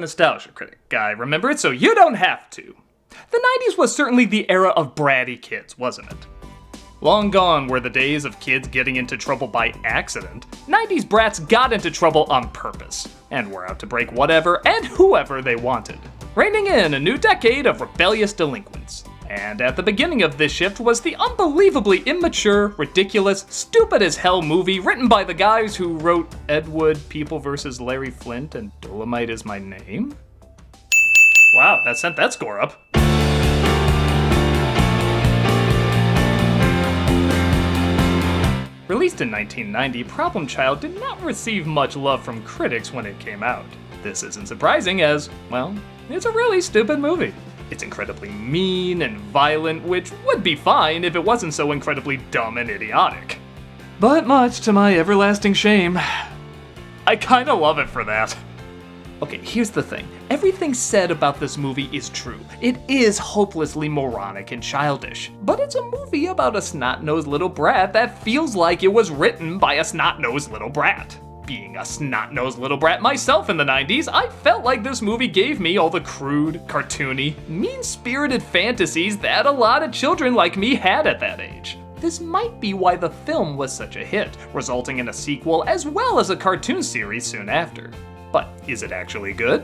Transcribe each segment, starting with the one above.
nostalgia critic. I remember it so you don't have to. The 90s was certainly the era of bratty kids, wasn't it? Long gone were the days of kids getting into trouble by accident. 90s brats got into trouble on purpose, and were out to break whatever and whoever they wanted. Reining in a new decade of rebellious delinquents. And at the beginning of this shift was the unbelievably immature, ridiculous, stupid-as-hell movie written by the guys who wrote Ed Wood, People vs. Larry Flint, and Dolomite Is My Name? Wow, that sent that score up. Released in 1990, Problem Child did not receive much love from critics when it came out. This isn't surprising as, well, it's a really stupid movie. It's incredibly mean and violent, which would be fine if it wasn't so incredibly dumb and idiotic. But much to my everlasting shame, I kinda love it for that. Okay, here's the thing. Everything said about this movie is true. It is hopelessly moronic and childish, but it's a movie about a snot-nosed little brat that feels like it was written by a snot-nosed little brat. Being a snot-nosed little brat myself in the 90s, I felt like this movie gave me all the crude, cartoony, mean-spirited fantasies that a lot of children like me had at that age. This might be why the film was such a hit, resulting in a sequel as well as a cartoon series soon after. But is it actually good?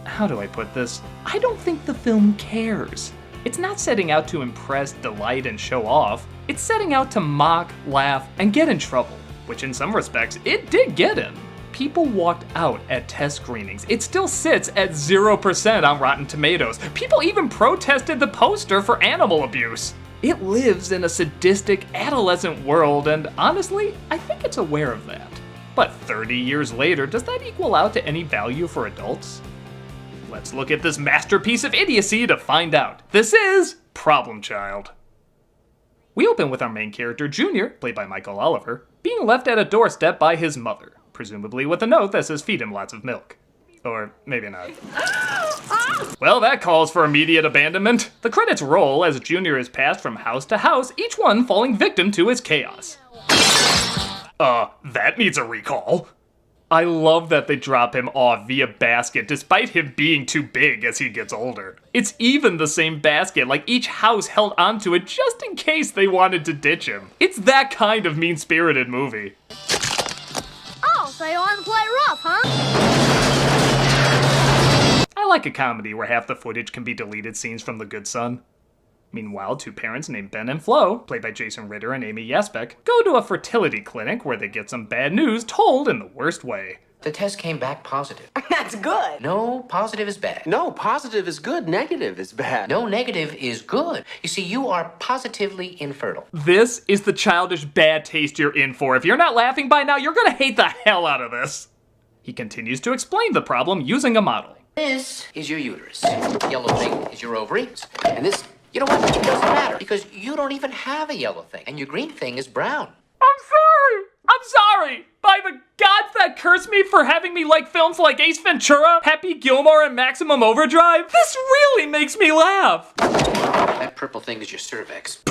How do I put this? I don't think the film cares. It's not setting out to impress, delight, and show off. It's setting out to mock, laugh, and get in trouble, which in some respects, it did get in. People walked out at test screenings. It still sits at 0% on Rotten Tomatoes. People even protested the poster for animal abuse. It lives in a sadistic, adolescent world, and honestly, I think it's aware of that. But 30 years later, does that equal out to any value for adults? Let's look at this masterpiece of idiocy to find out. This is Problem Child. We open with our main character, Junior, played by Michael Oliver, being left at a doorstep by his mother, presumably with a note that says feed him lots of milk. Or maybe not. Well, that calls for immediate abandonment. The credits roll as Junior is passed from house to house, each one falling victim to his chaos. That needs a recall. I love that they drop him off via basket despite him being too big as he gets older. It's even the same basket, like each house held onto it just in case they wanted to ditch him. It's that kind of mean-spirited movie. Oh, so you want to play rough, huh? I like a comedy where half the footage can be deleted scenes from The Good Son. Meanwhile, two parents named Ben and Flo, played by Jason Ritter and Amy Yasbeck, go to a fertility clinic where they get some bad news told in the worst way. The test came back positive. That's good. No, positive is bad. No, positive is good, negative is bad. No, negative is good. You see, you are positively infertile. This is the childish bad taste you're in for. If you're not laughing by now, you're gonna hate the hell out of this. He continues to explain the problem using a model. This is your uterus. Yellow thing is your ovaries. And this, you know what? It doesn't matter because you don't even have a yellow thing. And your green thing is brown. I'm sorry! By the gods that curse me for having me like films like Ace Ventura, Happy Gilmore, and Maximum Overdrive, this really makes me laugh! That purple thing is your cervix.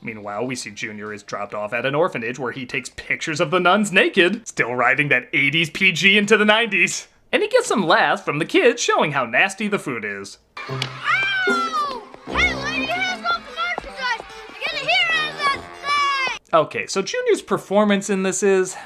Meanwhile, we see Junior is dropped off at an orphanage where he takes pictures of the nuns naked, still riding that 80s PG into the 90s. And he gets some laughs from the kids showing how nasty the food is. Ow! Hey, lady, hands off the merchandise! I get a hair out of that thing! Okay, so Junior's performance in this is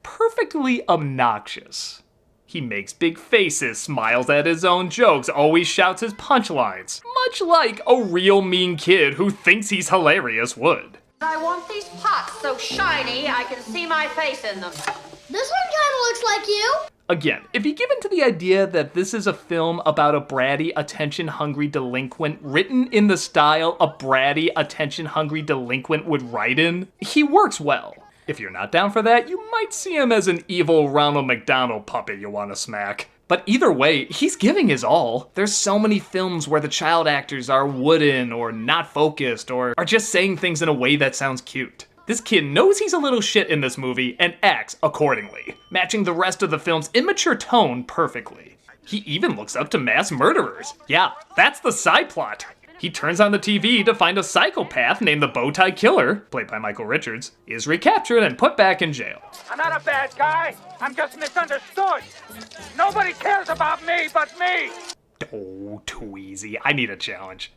perfectly obnoxious. He makes big faces, smiles at his own jokes, always shouts his punchlines, much like a real mean kid who thinks he's hilarious would. I want these pots so shiny I can see my face in them. This one kinda looks like you. Again, if you give in to the idea that this is a film about a bratty, attention-hungry delinquent written in the style a bratty, attention-hungry delinquent would write in, he works well. If you're not down for that, you might see him as an evil Ronald McDonald puppet you want to smack. But either way, he's giving his all. There's so many films where the child actors are wooden or not focused or are just saying things in a way that sounds cute. This kid knows he's a little shit in this movie and acts accordingly, matching the rest of the film's immature tone perfectly. He even looks up to mass murderers. Yeah, that's the side plot. He turns on the TV to find a psychopath named the Bowtie Killer, played by Michael Richards, is recaptured and put back in jail. I'm not a bad guy. I'm just misunderstood. Nobody cares about me but me. Oh, too easy. I need a challenge.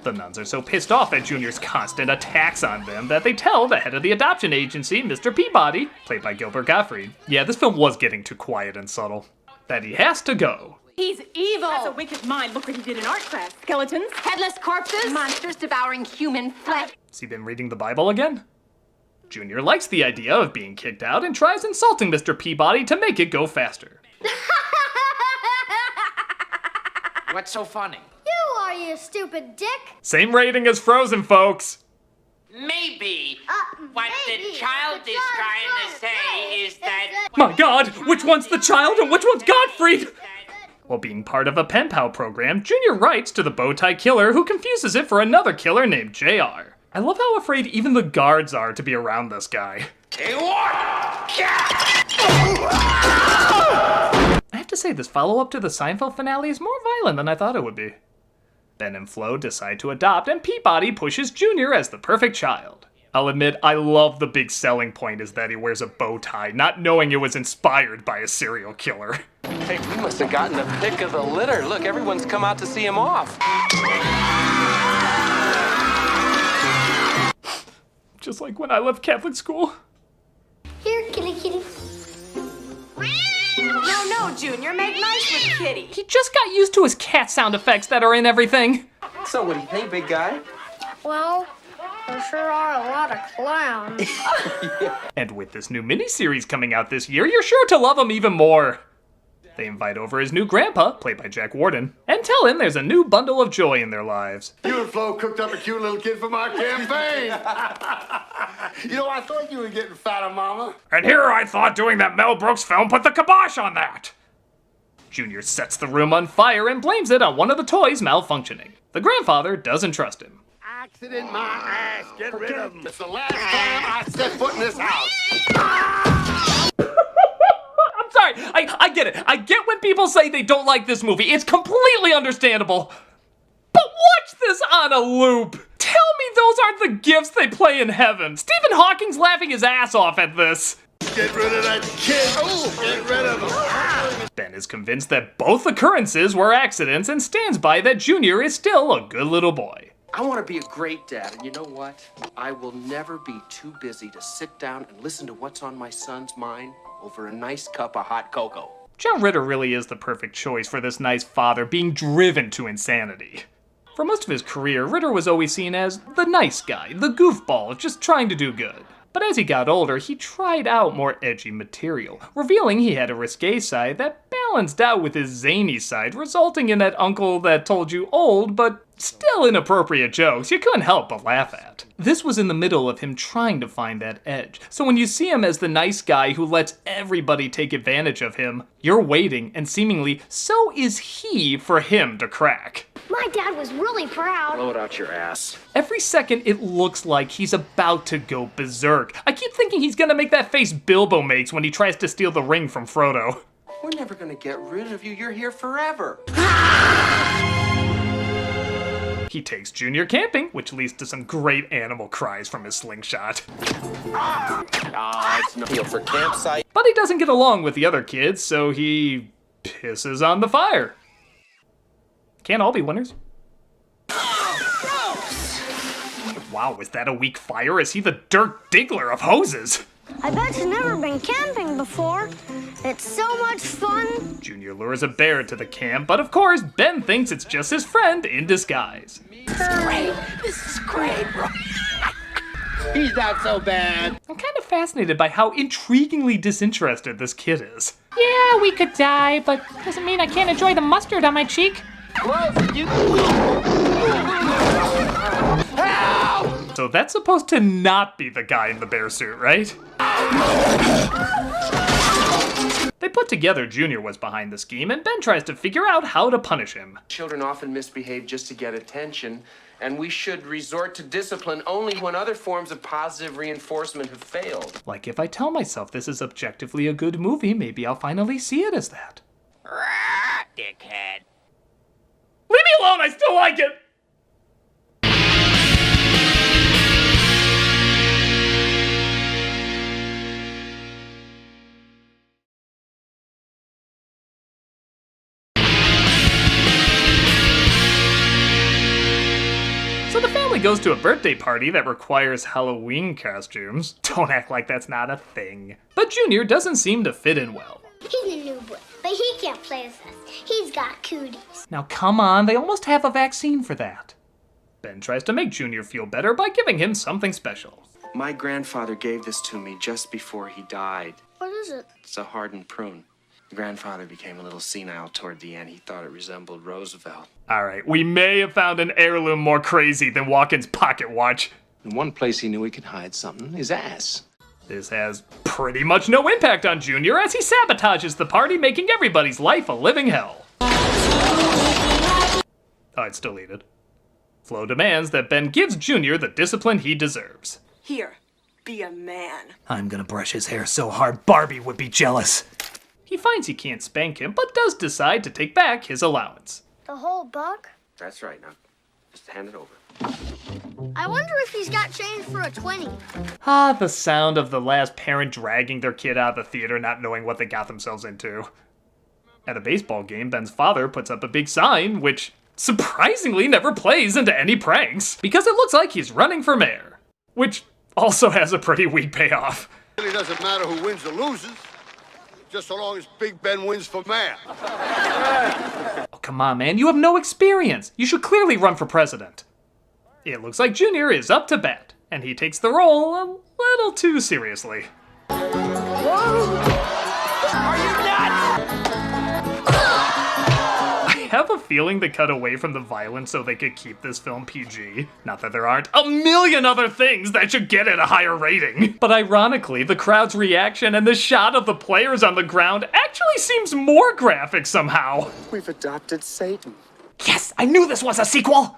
The nuns are so pissed off at Junior's constant attacks on them that they tell the head of the adoption agency, Mr. Peabody, played by Gilbert Gottfried, yeah, this film was getting too quiet and subtle, that he has to go. He's evil. That's a wicked mind. Look what he did in art class. Skeletons, Headless corpses. monsters devouring human flesh. Has he been reading the Bible again? Junior likes the idea of being kicked out and tries insulting Mr. Peabody to make it go faster. What's so funny? You are, you stupid dick. Same rating as Frozen, folks. Maybe what Maybe. the child is trying to say is that... My God, which one's the child and which one's Gottfried? While being part of a pen pal program, Junior writes to the Bowtie Killer, who confuses it for another killer named JR. I love how afraid even the guards are to be around this guy. Hey, what? I have to say, this follow-up to the Seinfeld finale is more violent than I thought it would be. Ben and Flo decide to adopt, and Peabody pushes Junior as the perfect child. I'll admit, I love the big selling point is that he wears a bow tie, not knowing it was inspired by a serial killer. Hey, we must have gotten a pick of the litter. Look, everyone's come out to see him off. Just like when I left Catholic school. Here, kitty kitty. No, Junior, make nice with Kitty. He just got used to his cat sound effects that are in everything. So what do you think, big guy? Well, there sure are a lot of clowns. And with this new miniseries coming out this year, you're sure to love him even more. They invite over his new grandpa, played by Jack Warden, and tell him there's a new bundle of joy in their lives. You and Flo cooked up a cute little kid for my campaign. You know, I thought you were getting fatter, Mama. And here I thought doing that Mel Brooks film put the kibosh on that. Junior sets the room on fire and blames it on one of the toys malfunctioning. The grandfather doesn't trust him. Accident my ass. Get rid of him. It's the last time I set foot in this house. I'm sorry, I get it. I get when people say they don't like this movie. It's completely understandable. But watch this on a loop. Tell me those aren't the gifts they play in heaven. Stephen Hawking's laughing his ass off at this. Get rid of that kid. Oh, get rid of him. Ben is convinced that both occurrences were accidents and stands by that Junior is still a good little boy. I want to be a great dad, and you know what? I will never be too busy to sit down and listen to what's on my son's mind over a nice cup of hot cocoa. John Ritter really is the perfect choice for this nice father being driven to insanity. For most of his career, Ritter was always seen as the nice guy, the goofball, just trying to do good. But as he got older, he tried out more edgy material, revealing he had a risque side that balanced out with his zany side, resulting in that uncle that told you old but still inappropriate jokes you couldn't help but laugh at. This was in the middle of him trying to find that edge, so when you see him as the nice guy who lets everybody take advantage of him, you're waiting, and seemingly so is he, for him to crack. My dad was really proud. Blow it out your ass. Every second, it looks like he's about to go berserk. I keep thinking he's gonna make that face Bilbo makes when he tries to steal the ring from Frodo. We're never gonna get rid of you. You're here forever. He takes Junior camping, which leads to some great animal cries from his slingshot. It's no deal for campsite. But he doesn't get along with the other kids, so he pisses on the fire. Can't all be winners. Wow, was that a weak fire? Is he the Dirk Diggler of hoses? I bet you've never been camping before. It's so much fun. Junior lures a bear to the camp, but of course, Ben thinks it's just his friend in disguise. This is great, bro. He's not so bad. I'm kind of fascinated by how intriguingly disinterested this kid is. Yeah, we could die, but doesn't mean I can't enjoy the mustard on my cheek. So that's supposed to not be the guy in the bear suit, right? They put together Junior was behind the scheme, and Ben tries to figure out how to punish him. Children often misbehave just to get attention, and we should resort to discipline only when other forms of positive reinforcement have failed. Like, if I tell myself this is objectively a good movie, maybe I'll finally see it as that. Dickhead. Leave me alone, I still like it! finally goes to a birthday party that requires Halloween costumes. Don't act like that's not a thing. But Junior doesn't seem to fit in well. He's a new boy, but he can't play with us. He's got cooties. Now come on, they almost have a vaccine for that. Ben tries to make Junior feel better by giving him something special. My grandfather gave this to me just before he died. What is it? It's a hardened prune. Grandfather became a little senile toward the end. He thought it resembled Roosevelt. Alright, we may have found an heirloom more crazy than Walken's pocket watch. In one place he knew he could hide something, his ass. This has pretty much no impact on Junior as he sabotages the party, making everybody's life a living hell. Oh, it's deleted. Flo demands that Ben gives Junior the discipline he deserves. Here, be a man. I'm gonna brush his hair so hard Barbie would be jealous. He finds he can't spank him, but does decide to take back his allowance. The whole buck? That's right, now just hand it over. I wonder if he's got change for a 20. Ah, the sound of the last parent dragging their kid out of the theater not knowing what they got themselves into. At a baseball game, Ben's father puts up a big sign, which surprisingly never plays into any pranks, because it looks like he's running for mayor. Which also has a pretty weak payoff. It really doesn't matter who wins or loses, just so long as Big Ben wins for mayor. Oh, come on, man, you have no experience. You should clearly run for president. It looks like Junior is up to bat, and he takes the role a little too seriously. Are you nuts? I have a feeling they cut away from the violence so they could keep this film PG. Not that there aren't a million other things that should get it a higher rating. But ironically, the crowd's reaction and the shot of the players on the ground actually seems more graphic somehow. We've adopted Satan. Yes, I knew this was a sequel!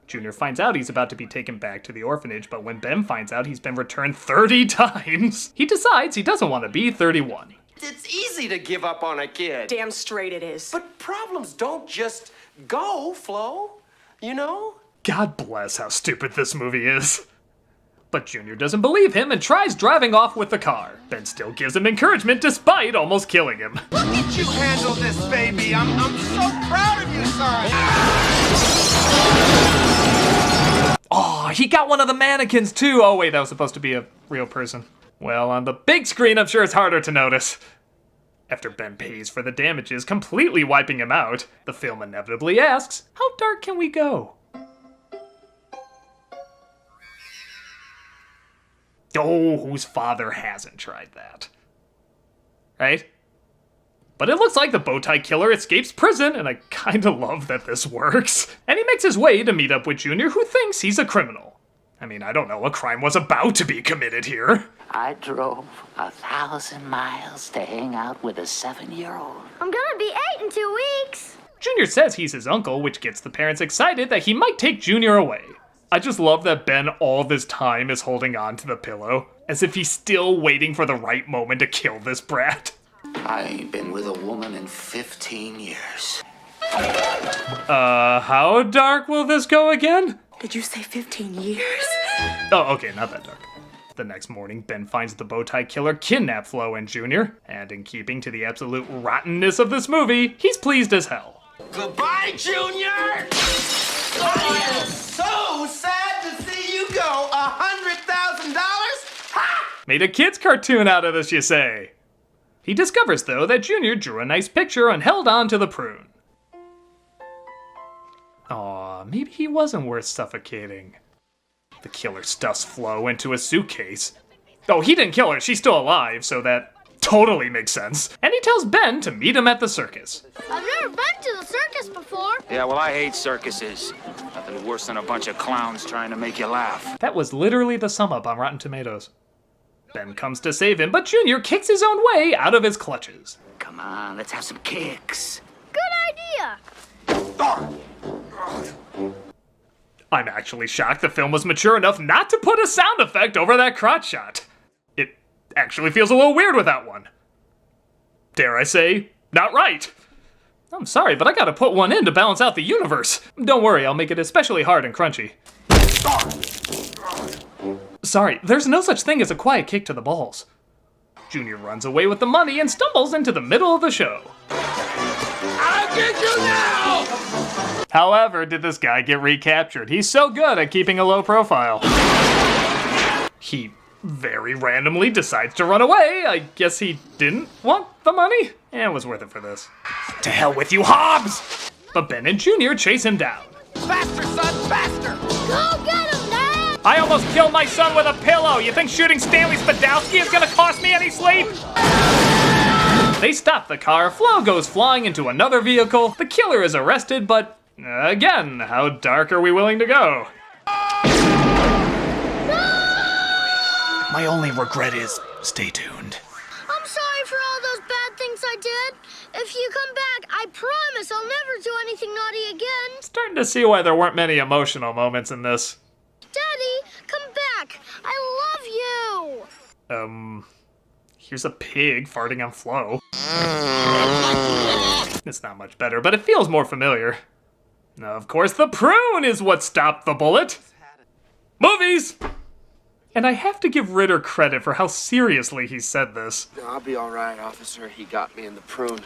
Junior finds out he's about to be taken back to the orphanage, but when Ben finds out he's been returned 30 times, he decides he doesn't want to be 31. It's easy to give up on a kid. Damn straight it is. But problems don't just go, Flo. You know? God bless how stupid this movie is. But Junior doesn't believe him and tries driving off with the car. Ben still gives him encouragement despite almost killing him. Look at you handle this, baby. I'm so proud of you, son. Oh, he got one of the mannequins too. Oh wait, that was supposed to be a real person. Well, on the big screen, I'm sure it's harder to notice. After Ben pays for the damages, completely wiping him out, the film inevitably asks, how dark can we go? Oh, whose father hasn't tried that? Right? But it looks like the bowtie killer escapes prison, and I kinda love that this works. And he makes his way to meet up with Junior, who thinks he's a criminal. I mean, I don't know, a crime was about to be committed here. I drove 1,000 miles to hang out with a 7-year-old. I'm gonna be 8 in 2 weeks. Junior says he's his uncle, which gets the parents excited that he might take Junior away. I just love that Ben all this time is holding on to the pillow, as if he's still waiting for the right moment to kill this brat. I ain't been with a woman in 15 years. How dark will this go again? Did you say 15 years? Oh, okay, not that dark. The next morning, Ben finds the bowtie killer kidnap Flo and Junior, and in keeping to the absolute rottenness of this movie, he's pleased as hell. Goodbye, Junior. I am so sad to see you go. $100,000? Ha! Made a kid's cartoon out of this, you say? He discovers, though, that Junior drew a nice picture and held on to the prune. Aw, maybe he wasn't worth suffocating. The killer stuffs Flo into a suitcase. Oh, he didn't kill her, she's still alive, so that totally makes sense. And he tells Ben to meet him at the circus. I've never been to the circus before. Yeah, well, I hate circuses. Nothing worse than a bunch of clowns trying to make you laugh. That was literally the sum up on Rotten Tomatoes. Ben comes to save him, but Junior kicks his own way out of his clutches. Come on, let's have some kicks. Good idea. I'm actually shocked the film was mature enough not to put a sound effect over that crotch shot. It actually feels a little weird without one. Dare I say, not right. I'm sorry, but I gotta put one in to balance out the universe. Don't worry, I'll make it especially hard and crunchy. Sorry, there's no such thing as a quiet kick to the balls. Junior runs away with the money and stumbles into the middle of the show. I'll get you now! However, did this guy get recaptured? He's so good at keeping a low profile. He very randomly decides to run away. I guess he didn't want the money? Yeah, it was worth it for this. To hell with you, Hobbs! But Ben and Junior chase him down. Faster, son, faster! Go get him, Dad! I almost killed my son with a pillow. You think shooting Stanley Spadowski is gonna cost me any sleep? They stop the car, Flo goes flying into another vehicle, the killer is arrested, but again, how dark are we willing to go? My only regret is, stay tuned. I'm sorry for all those bad things I did. If you come back, I promise I'll never do anything naughty again. Starting to see why there weren't many emotional moments in this. Daddy, come back. I love you. Here's a pig farting on Flo. It's not much better, but it feels more familiar. Now, of course, the prune is what stopped the bullet. Movies! And I have to give Ritter credit for how seriously he said this. I'll be all right, officer. He got me in the prune.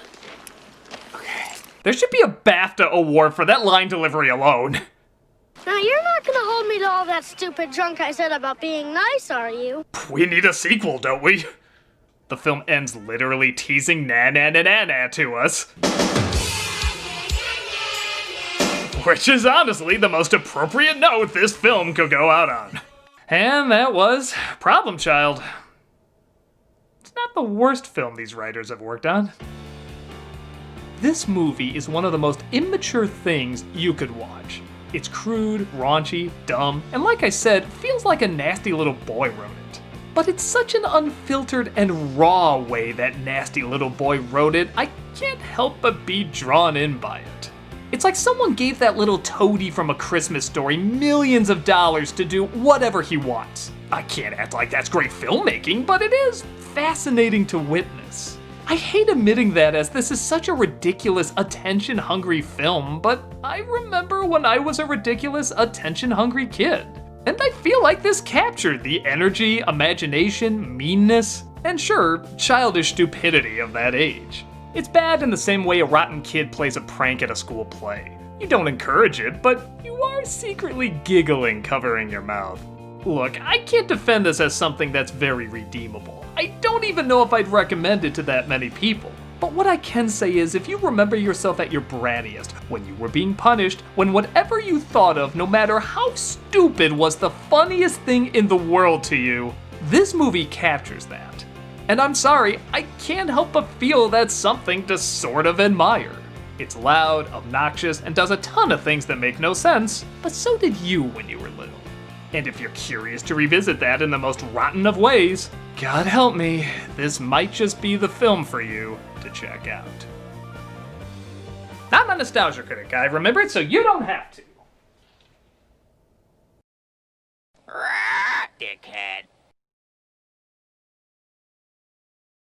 Okay. There should be a BAFTA award for that line delivery alone. Now, you're not gonna hold me to all that stupid junk I said about being nice, are you? We need a sequel, don't we? The film ends literally teasing na-na-na-na-na to us. Which is honestly the most appropriate note this film could go out on. And that was Problem Child. It's not the worst film these writers have worked on. This movie is one of the most immature things you could watch. It's crude, raunchy, dumb, and like I said, feels like a nasty little boy wrote it. But it's such an unfiltered and raw way that nasty little boy wrote it, I can't help but be drawn in by it. It's like someone gave that little toady from A Christmas Story millions of dollars to do whatever he wants. I can't act like that's great filmmaking, but it is fascinating to witness. I hate admitting that, as this is such a ridiculous, attention-hungry film, but I remember when I was a ridiculous, attention-hungry kid. And I feel like this captured the energy, imagination, meanness, and sure, childish stupidity of that age. It's bad in the same way a rotten kid plays a prank at a school play. You don't encourage it, but you are secretly giggling covering your mouth. Look, I can't defend this as something that's very redeemable. I don't even know if I'd recommend it to that many people. But what I can say is, if you remember yourself at your brattiest, when you were being punished, when whatever you thought of, no matter how stupid, was the funniest thing in the world to you, this movie captures that. And I'm sorry, I can't help but feel that's something to sort of admire. It's loud, obnoxious, and does a ton of things that make no sense, but so did you when you were little. And if you're curious to revisit that in the most rotten of ways, God help me, this might just be the film for you to check out. I'm a nostalgia critic, I remember it, so you don't have to. Dickhead.